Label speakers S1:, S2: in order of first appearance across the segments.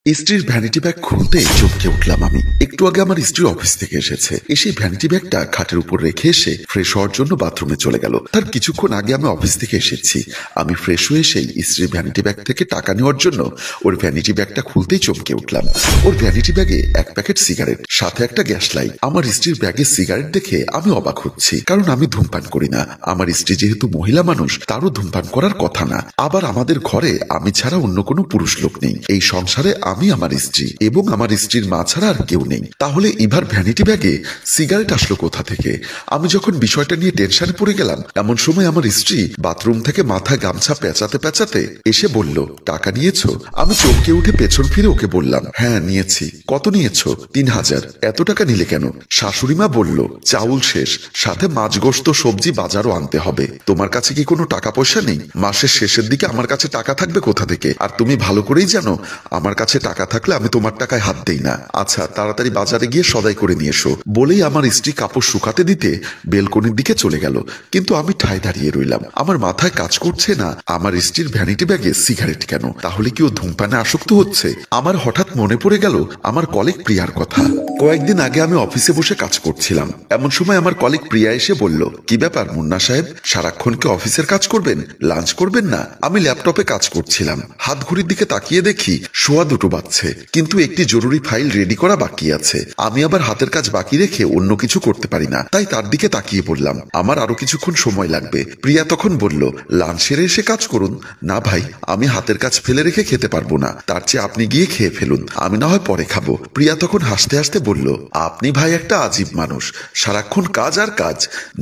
S1: স্ত্রীর vanity bag খুলতেই চমকে উঠলাম আমি। একটু আগে আমার স্ত্রী অফিস থেকে এসেছে, এসে ভ্যানিটি ব্যাগটা খাটের উপর রেখে এসে ফ্রেশ হওয়ার জন্য বাথরুমে চলে গেল। তার কিছুক্ষণ আগে আমি অফিস থেকে এসেছি। আমি ফ্রেশ হয়ে সেই স্ত্রীর ভ্যানিটি ব্যাগ থেকে টাকা নেওয়ার জন্য ওর ভ্যানিটি ব্যাগটা খুলতেই চমকে উঠলাম। ওর ভ্যানিটি ব্যাগে এক প্যাকেট সিগারেট, সাথে একটা গ্যাস লাইট। আমার স্ত্রীর ব্যাগে সিগারেট দেখে আমি অবাক হচ্ছি, কারণ আমি ধূমপান করি না। আমার স্ত্রী যেহেতু মহিলা মানুষ, তারও ধূমপান করার কথা না। আবার আমাদের ঘরে আমি ছাড়া অন্য কোনো পুরুষ লোক নেই। এই সংসারে আমি, আমার স্ত্রী এবং আমার স্ত্রীর মা ছাড়া আর কেউ নেই। তাহলে ইভার ভ্যানিটি ব্যাগে সিগারেট আসলো কোথা থেকে? আমি যখন বিষয়টা নিয়ে টেনশনে পড়ে গেলাম, এমন সময় আমার স্ত্রী বাথরুম থেকে মাথায় গামছা পেঁচাতে পেঁচাতে এসে বলল, টাকা নিয়েছো? আমি চমকে উঠে পেছন ফিরে ওকে বললাম, হ্যাঁ নিয়েছি। কত নিয়েছো? 3000। এত টাকা নিলে কেন? শাশুড়ি মা বলল, চাউল শেষ, সাথে মাছ গোস্ত সবজি বাজারও আনতে হবে। তোমার কাছে কি কোনো টাকা পয়সা নেই? মাসের শেষের দিকে আমার কাছে টাকা থাকবে কোথা থেকে? আর তুমি ভালো করেই জানো, আমার কাছে টাকা থাকলে আমি তোমার টাকায় হাত দেই না। আচ্ছা তাড়াতাড়ি বাজারে গিয়ে সদাই করে নিয়ে এসো। বলেই আমার স্ত্রী কাপড় শুকাতে দিতে বেলকনির দিকে চলে গেল। কিন্তু আমি ঠায় দাঁড়িয়ে রইলাম। আমার মাথায় কাজ করছে না, আমার স্ত্রীর ভ্যানিটি ব্যাগে সিগারেট কেন? তাহলে কি ও ধূমপানে আসক্ত হচ্ছে? আমার হঠাৎ মনে পড়ে গেল আমার কলিগ প্রিয়ার কথা। কয়েকদিন আগে আমি অফিসে বসে কাজ করছিলাম। এমন সময় আমার কলিগ প্রিয়া এসে বলল, কি ব্যাপার মুন্না সাহেব, সারাক্ষণ কি অফিসের কাজ করবেন? লাঞ্চ করবেন না? আমি ল্যাপটপে কাজ করছিলাম, হাত ঘড়ির দিকে তাকিয়ে দেখি 2:15 বাজছে, কিন্তু একটি জরুরি ফাইল রেডি করা বাকি আছে। আমি আবার হাতের কাজ বাকি রেখে অন্য কিছু করতে পারি না, তাই তার দিকে তাকিয়ে বললাম, আমার আরো কিছুক্ষণ সময় লাগবে। প্রিয়া তখন বলল, লাঞ্চ সেরে এসে কাজ করুন। না ভাই, আমি হাতের কাজ ফেলে রেখে খেতে পারবো না, তার চেয়ে আপনি গিয়ে খেয়ে ফেলুন, আমি না হয় পরে খাবো। প্রিয়া তখন হাসতে হাসতে বলল, আপনি ভাই একটা আজীব মানুষ, সারাক্ষণ কাজ আর কাজ,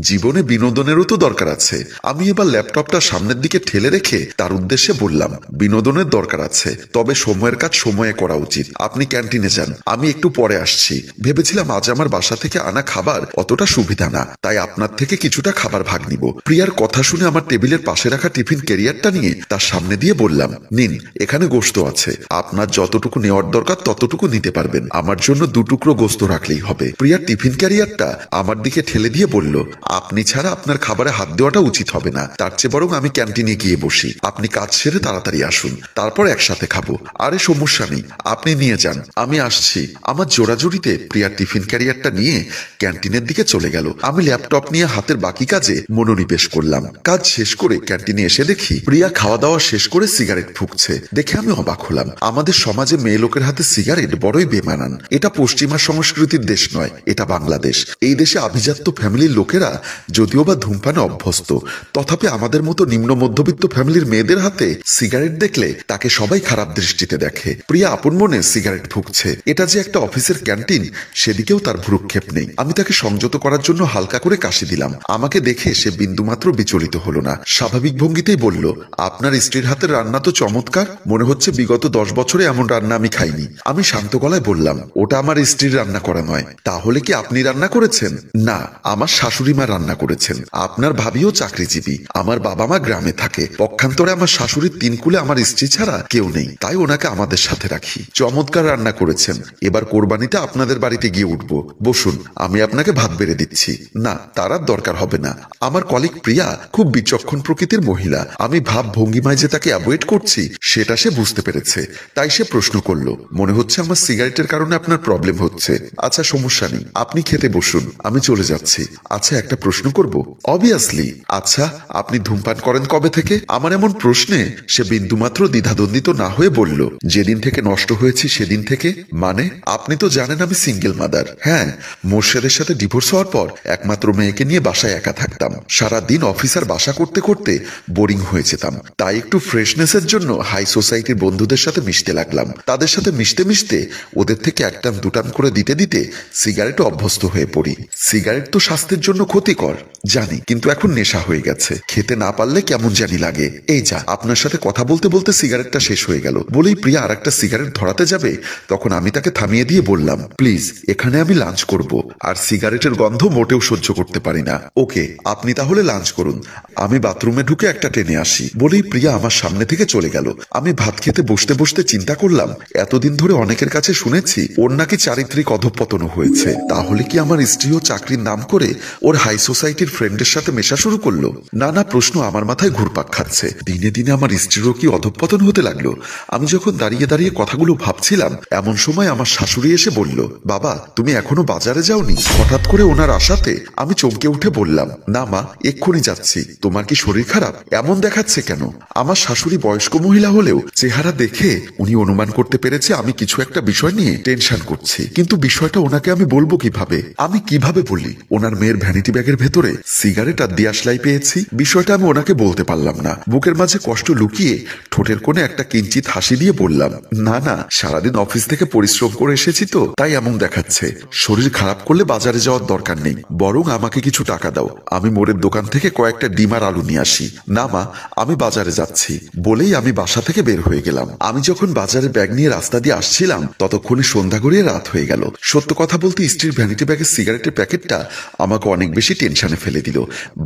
S1: জীবনে বিনোদনেরও তো দরকার আছে। আমি এবার ল্যাপটপটা সামনের দিকে ঠেলে রেখে তার উদ্দেশ্যে বললাম, বিনোদনের দরকার আছে, তবে সময়ের কাজ সময়ে করা উচিত। আপনি ক্যান্টিনে যান, আমি একটু পরে আসছি। ভেবেছিলাম আজ আমার বাসা থেকে আনা খাবার অতটা সুবিধা না, তাই আপনার থেকে কিছুটা খাবার ভাগ নিব। প্রিয়ার কথা শুনে আমার টেবিলের পাশে রাখা টিফিন ক্যারিয়ারটা নিয়ে তার সামনে দিয়ে বললাম, নিন, এখানে গোস্ত আছে, আপনার যতটুকু নেওয়ার দরকার ততটুকু নিতে পারবেন, আমার জন্য 2 টুকরো গোস্ত রাখলেই হবে। প্রিয়ার টিফিন ক্যারিয়ারটা আমার দিকে ঠেলে দিয়ে বলল, আপনি ছাড়া আপনার খাবারে হাত দেওয়াটা উচিত হবে না, তার চেয়ে বরং আমি ক্যান্টিনে গিয়ে বসি, আপনি কাজ সেরে তাড়াতাড়ি আসুন, তারপর একসাথে খাবো। আরে সমস্যা নেই, আপনি নিয়ে যান, আমি আসছি। আমার জোরাজুরিতে প্রিয়ার টিফিন ক্যারিয়ারটা নিয়ে ক্যান্টিনের দিকে চলে গেল। আমি ল্যাপটপ নিয়ে হাতের বাকি কাজে মনোনিবেশ করলাম। কাজ শেষ করে ক্যান্টিনে এসে দেখি প্রিয়া খাওয়া দাওয়া শেষ করে সিগারেট ফুঁকছে। দেখে আমি অবাক হলাম। আমাদের সমাজে মেয়ে লোকের হাতে সিগারেট বড়ই বেমানান। এটা পশ্চিমা সংস্কৃতির দেশ নয়, এটা বাংলাদেশ। এই দেশে আভিজাত্য ফ্যামিলির লোকেরা যদিও বা ধূমপানে অভ্যস্ত, তথাপি আমাদের মতো নিম্ন মধ্যবিত্ত ফ্যামিলির মেয়েদের হাতে সিগারেট দেখলে তাকে সবাই খারাপ দৃষ্টিতে দেখে। প্রিয়া আপন মনে সিগারেট ফুঁকছে। এটা যে একটা অফিসের ক্যান্টিন, সেদিকেও তার ভ্রুক্ষেপ নেই। আমি তাকে সংযত করার জন্য হালকা করে কাশি দিলাম। আমাকে দেখে সে বিন্দুমাত্র বিচলিত হলো না, স্বাভাবিক ভঙ্গিতেই বলল, আপনার স্ত্রীর হাতের রান্না তো চমৎকার, মনে হচ্ছে বিগত 10 বছরে এমন রান্না আমি খাইনি। আমি শান্ত গলায় বললাম, ওটা আমার স্ত্রীর রান্না করা নয়। তাহলে কি আপনি রান্না করেছেন? না, আমার শাশুড়ি মা রান্না করেছেন। আপনার ভাবিও চাকরিজীবী, আমার বাবা মা গ্রামে থাকে। পক্ষান্তরে আমার শাশুড়ির 3 কুলে আমার স্ত্রী ছাড়া কেউ নেই, তাই ওনাকে আমাদের সাথে রাখি। চমৎকার রান্না করেছেন, এবার কোরবানিতে আপনাদের বাড়িতে গিয়ে উঠবো। বসুন, আমি আপনাকে ভাত বেড়ে দিচ্ছি। না, তার আর দরকার হবে না। আমার কলিগ প্রিয়া খুব বিচক্ষণ প্রকৃতির মহিলা। আমি ভাব ভঙ্গিমায় যে তাকে অ্যাভয়েড করছি সেটা সে বুঝতে পেরেছে, তাই সে প্রশ্ন করলো, মনে হচ্ছে আমার সিগারেটের কারণে আপনার প্রবলেম হচ্ছে। আচ্ছা সমস্যা নেই, আপনি খেতে বসুন, আমি চলে যাচ্ছি। আচ্ছা একটা প্রশ্ন করব? অবভিয়াসলি। আচ্ছা আপনি ধূমপান করেন কবে থেকে? আমার এমন প্রশ্নে সে বিন্দুমাত্র দ্বিধাদ্বন্দ্বিত না হয়ে বলল, যেদিন থেকে নষ্ট হয়েছি সেদিন থেকে। মানে? আপনি তো জানেন আমি সিঙ্গেল মাদার। হ্যাঁ, মোর্শেদের সাথে ডিভোর্স হওয়ার পর একমাত্র মেয়েকে নিয়ে বাসায় একা থাকতাম। সারা দিন অফিস আর বাসা করতে করতে বোরিং হয়ে যেতাম, তাই একটু ফ্রেশনেসের জন্য হাই সোসাইটির বন্ধুদের সাথে মিশতে লাগলাম। তাদের সাথে মিশতে মিশতে ওদের থেকে একটান দুটান করে দিতে দিতে সিগারেটও অভ্যস্ত হয়ে পড়ি। সিগারেট তো স্বাস্থ্যের জন্য ক্ষতিকর জানি, কিন্তু এখন নেশা হয়ে গেছে, খেতে না পারলে কেমন জানি লাগে। এই যা, আপনার সাথে কথা বলতে বলতে সিগারেটটা শেষ হয়ে গেল। বলেই প্রিয়া আর একটা সিগারেট ধরাতে যাবে, তখন আমি তাকে থামিয়ে দিয়ে বললাম, প্লিজ, এখানে আমি লাঞ্চ করব, আর সিগারেটের গন্ধ মোটেও সহ্য করতে পারি না। ওকে, আপনি তাহলে লাঞ্চ করুন, আমি বাথরুমে ঢুকে একটা টেনে আসি। বলেই প্রিয়া আমার সামনে থেকে চলে গেল। আমি ভাত খেতে বসতে বসতে চিন্তা করলাম, এতদিন ধরে অনেকের কাছে শুনেছি ওর নাকি চারিত্রিক অধঃপতন হয়েছে, তাহলে কি আমার স্ত্রীও চাকরির নাম করে ওর হাই সোসাইটির ফ্রেন্ডের সাথে মেশা শুরু করলো? নানা প্রশ্ন আমার মাথায় ঘুরপাক খাচ্ছে। দিনে দিনে আমার স্ত্রীরও কি অধঃপতন হতে লাগলো? আমি যখন দাঁড়িয়ে দাঁড়িয়ে দাঁড়িয়ে কথাগুলো ভাবছিলাম, এমন সময় আমার শাশুড়ি এসে বলল, বাবা তুমি এখনো বাজারে যাওনি? হঠাৎ করে ওনার আশাতে আমি চমকে উঠে বললাম, না মা, এক্ষুনি যাচ্ছি। তোমার কি শরীর খারাপ? এমন দেখাচ্ছে কেন? আমার শাশুড়ি বয়স্ক মহিলা হলেও চেহারা দেখে উনি অনুমান করতে পেরেছে আমি কিছু একটা বিষয় নিয়ে টেনশন করছি। কিন্তু বিষয়টা ওনাকে আমি বলবো কিভাবে? আমি কিভাবে বলি ওনার মেয়ের ভ্যানিটি ব্যাগের ভেতরে সিগারেট আর দিয়াশলাই পেয়েছি? বিষয়টা আমি ওনাকে বলতে পারলাম না। বুকের মাঝে কষ্ট লুকিয়ে ঠোঁটের কোণে একটা কিঞ্চিত হাসি দিয়ে বললাম, না না, সারাদিন অফিস থেকে পরিশ্রম করে এসেছি তো তাই এমন দেখাচ্ছে। শরীর খারাপ করলে বাজারে যাওয়ার দরকার নেই, বরং আমাকে কিছু টাকা দাও, আমি মোড়ের দোকান থেকে কয়েকটা ডিম আর আলু নিয়ে আসি। না মা, আমি বাজারে যাচ্ছি বলেই আমি বাসা থেকে বের হয়ে গেলাম। আমি যখন বাজারে ব্যাগ নিয়ে রাস্তা দিয়ে আসছিলাম ততক্ষণে সন্ধ্যা গড়িয়ে রাত হয়ে গেল। সত্য কথা বলতে স্ত্রীর ভ্যানিটি ব্যাগের সিগারেটের প্যাকেটটা আমাকে অনেক বেশি টেনশনে ফেলে দিল।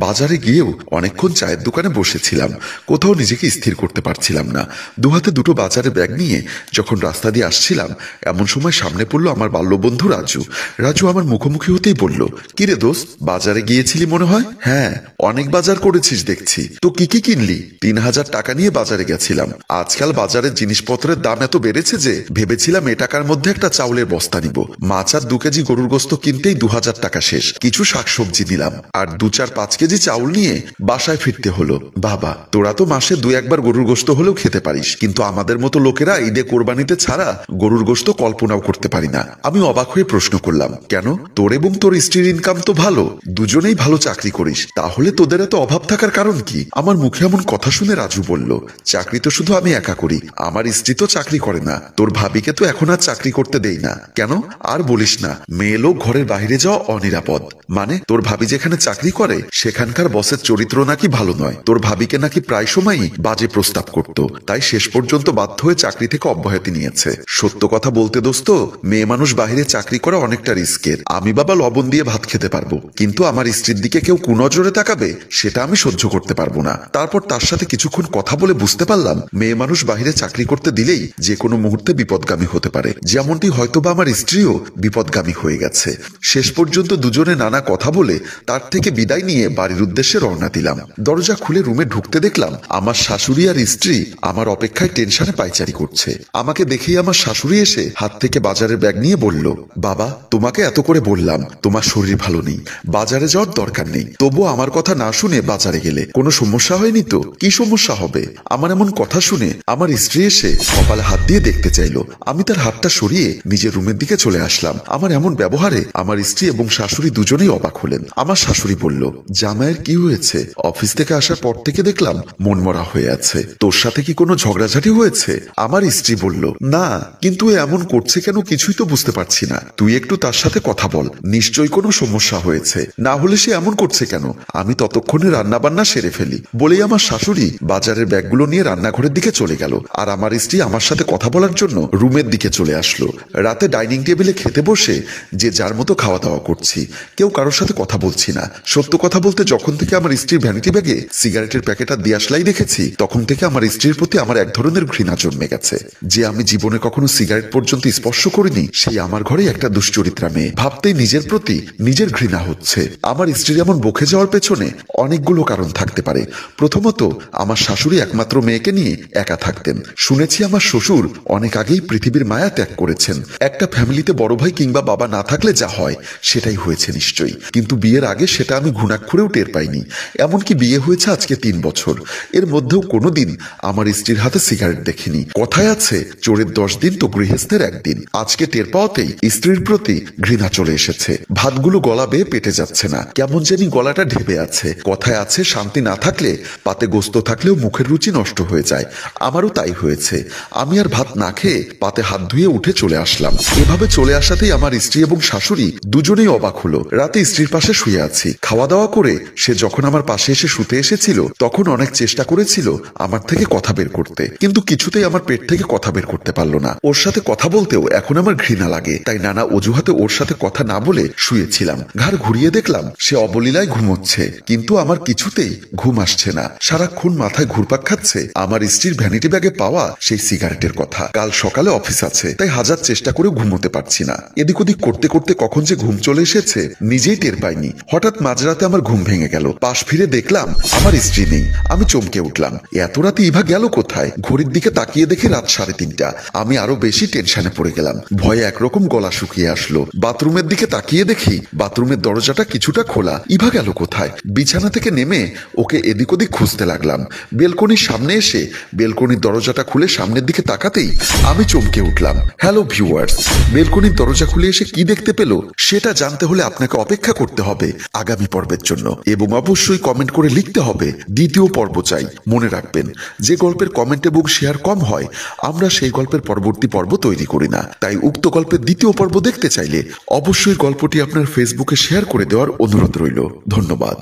S1: বাজারে গিয়েও অনেকক্ষণ চায়ের দোকানে বসেছিলাম, কোথাও নিজেকে স্থির করতে পারছিলাম না। দুহাতে দুটো বাজারে ব্যাগ নিয়ে যখন রাস্তা দিয়ে আসছিলাম এমন সময় সামনে পড়লো আমার বাল্যবন্ধু রাজু। রাজু আমার মুখোমুখি হতেই বলল, কিরে দোস্ত, বাজারে গিয়েছিলি মনে হয়? হ্যাঁ, অনেক বাজার করেছিস দেখছি। তো কি কি কিনলি? ৩,০০০ টাকা নিয়ে বাজারে গেছিলাম। আজকাল বাজারের জিনিসপত্রের দাম এত বেড়েছে যে ভেবেছিলাম এ টাকার মধ্যে একটা চাউলের বস্তা নিব। মাছ আর 2 কেজি গরুর গোস্ত কিনতেই ২,০০০ টাকা শেষ। কিছু শাকসবজি নিলাম আর 2-4-5 কেজি চাউল নিয়ে বাসায় ফিরতে হলো। বাবা, তোরা তো মাসে 2-1 বার গরুর গোস্ত হলেও খেতে পারিস, কিন্তু আমাদের মতো লোকেরা ঈদে কোরবানিতে ছাড়া গরুর গোস্ত কল্পনাও করতে পারি না। আমি অবাক হয়ে প্রশ্ন করলাম, কেন? তোর এবং তোর স্ত্রীর ইনকাম তো ভালো, দুজনেই ভালো চাকরি করিস, তাহলে তোদের এত অভাব থাকার কারণ কি? আমার মুখে এমন কথা শুনে রাজু বলল, চাকরি তো শুধু আমি একা করি, আমার স্ত্রী তো চাকরি করে না। তোর ভাবিকে তো এখন আর চাকরি করতে দেই না। কেন? আর বলিস না, মেয়ে লোক ঘরের বাইরে যাওয়া অনিরাপদ। মানে তোর ভাবি যেখানে চাকরি করে সেখানকার বসের চরিত্র নাকি ভালো নয়, তোর ভাবিকে নাকি প্রায় সময়ই বাজে প্রস্তাব করত, তাই শেষ পর্যন্ত বাধ্য হয়ে চাকরি থেকে অব্যাহতি নিয়েছে। সত্য কথা বলতে দোস্ত, মেয়ে মানুষ বাহিরে চাকরি করা অনেকটা রিস্কের। আমি বাবা লবণ দিয়ে ভাত খেতে পারবো, কিন্তু আমার স্ত্রীর দিকে কেউ কুনজরে তাকাবে সেটা আমি সহ্য করতে পারবো না। তারপর তার সাথে কিছুক্ষণ কথা বলে বুঝতে পারলাম মেয়ে মানুষ বাহিরে চাকরি করতে দিলেই যে কোনো মুহূর্তে বিপদগামী হতে পারে, যেমনটি হয়তোবা আমার স্ত্রীও বিপদগামী হয়ে গেছে। শেষ পর্যন্ত দুজনে নানা কথা বলে তার থেকে বিদায় নিয়ে বাড়ির উদ্দেশ্যে রওনা দিলাম। দরজা খুলে রুমে ঢুকতে দেখলাম আমার শাশুড়ি আর স্ত্রী আমার অপেক্ষায় টেনশনে পায়চারি করছে। আমাকে দেখেই আমার শাশুড়ি এসে হাত থেকে বাজারের ব্যাগ নিয়ে বলল, বাবা তোমাকে এত করে বললাম তোমার শরীর ভালো নেই, বাজারে যাওয়ার দরকার নেই, তবুও আমার কথা না শুনে বাজারে গেলে কোনো সমস্যা হয়নি তো? কি সমস্যা হবে? আমার এমন কথা শুনে আমার স্ত্রী এসে কপালে হাত দিয়ে দেখতে চাইলো। আমি তার হাতটা সরিয়ে নিজের রুমের দিকে চলে আসলাম। আমার এমন ব্যবহারে আমার স্ত্রী এবং শাশুড়ি দুজনেই অবাক হলেন। আমার শাশুড়ি বলল, জামাইয়ের কি হয়েছে? অফিস থেকে আসার পর থেকে দেখলাম মনমরা হয়ে আছে, তোর সাথে কি কোনো ঝগড়াঝাটি হয়েছে? আমার স্ত্রী বলল, না, কিন্তু এমন করছে কেন কিছুই তো বুঝতে পারছি না, তুই একটু তার সাথে কথা বল, নিশ্চয়ই কোনো সমস্যা হয়েছে, না হলে সে এমন করছে কেন? আমি ততক্ষণে রান্না বান্না সেরে ফেলি। বলেই আমার শাশুড়ি বাজারের ব্যাগগুলো নিয়ে রান্নাঘরের দিকে চলে গেল, আর আমার স্ত্রী আমার সাথে কথা বলার জন্য রুমের দিকে চলে আসলো। রাতে ডাইনিং টেবিলে খেতে বসে যে যার মতো খাওয়া দাওয়া করছি, কেউ কারোর সাথে কথা বলছি না। সত্য কথা বলতে যখন থেকে আমার স্ত্রীর ভ্যানিটি ব্যাগে সিগারেটের প্যাকেট আর দিয়াশলাই দেখেছি তখন থেকে আমার স্ত্রীর প্রতি আমার এক ধরনের ঘৃণা জন্মে গেছে। যে আমি জীবনে কখনো সিগারেট পর্যন্ত স্পর্শ করিনি সেই আমার ঘরে একটা দুশ্চরিত্রা মেয়ে, ভাবতেই নিজের প্রতি নিজের ঘৃণা হচ্ছে। আমার স্ত্রীর এমন বকে যাওয়ার পেছনে অনেকগুলো কারণ থাকতে পারে। প্রথমত, আমার শাশুড়ি একমাত্র মেয়েকে নিয়ে একা থাকতেন। শুনেছি আমার শ্বশুর অনেক আগেই পৃথিবীর মায়া ত্যাগ করেছেন। একটা ফ্যামিলিতে বড় ভাই কিংবা বাবা না থাকলে যা হয় সেটাই হয়েছে নিশ্চয়ই, কিন্তু বিয়ের আগে সেটা আমি ঘুণাক্ষরেও টের পাইনি। এমনকি বিয়ে হয়েছে আজকে 3 বছর, এর মধ্যেও কোনোদিন আমার স্ত্রীর হাতে সিগারেট দেখিনি। কথায় আছে, চোরের 10 দিন তো গৃহস্থের 1 দিন। আজকে টের পাওয়াতেই স্ত্রীর প্রতি ঘৃণা চলে এসেছে। ভাতগুলো গলা বেয়ে পেটে যাচ্ছে না, কেমন জানি গলাটা ঢেবে আছে। কথায় আছে, শান্তি না থাকলে পাতে গোস্ত থাকলেও মুখের রুচি নষ্ট হয়ে যায়। আমারও তাই হয়েছে। আমি আর ভাত না খেয়ে পাতে হাত ধুয়ে উঠে চলে আসলাম। এভাবে চলে আসাতেই আমার স্ত্রী এবং শাশুড়ি দুজনেই অবাক হলো। রাতে স্ত্রীর পাশে শুয়ে আছি। খাওয়া দাওয়া করে সে যখন আমার পাশে এসে শুতে এসেছিল তখন অনেক চেষ্টা করেছিল আমার থেকে কথা বের করতে, কিন্তু কিছুতেই আমার পেট থেকে কথা বের করতে পারলো না। ওর সাথে কথা বলতেও এখন আমার ঘৃণা লাগে, তাই নানা অজুহাতে ওর সাথে কথা না বলে শুয়েছিলাম। ঘাড় ঘুরিয়ে দেখলাম সে অবলীলায় ঘুমোচ্ছে, কিন্তু আমার কিছুতেই ঘুম আসছে না। সারাক্ষণ মাথায় ঘুরপাক খাচ্ছে আমার স্ত্রীর ভ্যানিটি ব্যাগে পাওয়া সেই সিগারেটের কথা। কাল সকালে অফিস আছে, তাই হাজার চেষ্টা করে ঘুমোতে পারছি না। এদিক ওদিক করতে করতে কখন যে ঘুম চলে এসেছে নিজেই টের পাইনি। হঠাৎ মাঝরাতে আমার ঘুম ভেঙে গেল। পাশ ফিরে দেখলাম আমার স্ত্রী নেই। আমি চমকে উঠলাম, এত রাতে ইভা গেল কোথায়? ঘড়ির দিকে তাকিয়ে দেখি রাত 3:30। আমি আরো বেশি টেনশনে পড়ে গেলাম। ভয়ে একরকম গলা শুকিয়ে আসলো। বাথরুমের দিকে তাকিয়ে দেখি বাথরুমের দরজাটা কিছুটা খোলা। ইভা গেল কোথায়? বিছানা থেকে নেমে ওকে এদিক ওদিক খুঁজতে লাগলাম। বেলকনির সামনে এসে বেলকনির দরজাটা খুলে সামনের দিকে তাকাতেই আমি চমকে উঠলাম। হ্যালো ভিউয়ার্স, বেলকনির দরজা খুলে এসে কি দেখতে পেল সেটা জানতে হলে আপনাকে অপেক্ষা করতে হবে আগামী পর্বের জন্য, এবং অবশ্যই কমেন্ট করে লিখতে হবে দ্বিতীয় পর্ব চাই। মনে রাখবেন, যে গল্পের কমেন্ট এবং শেয়ার কম হয় আমরা সেই গল্পের পরবর্তী পর্ব তৈরি করি না। তাই উক্ত গল্পের দ্বিতীয় পর্ব দেখতে চাইলে অবশ্যই গল্পটি আপনার ফেসবুকে শেয়ার করে দেওয়ার অনুরোধ রইল। ধন্যবাদ।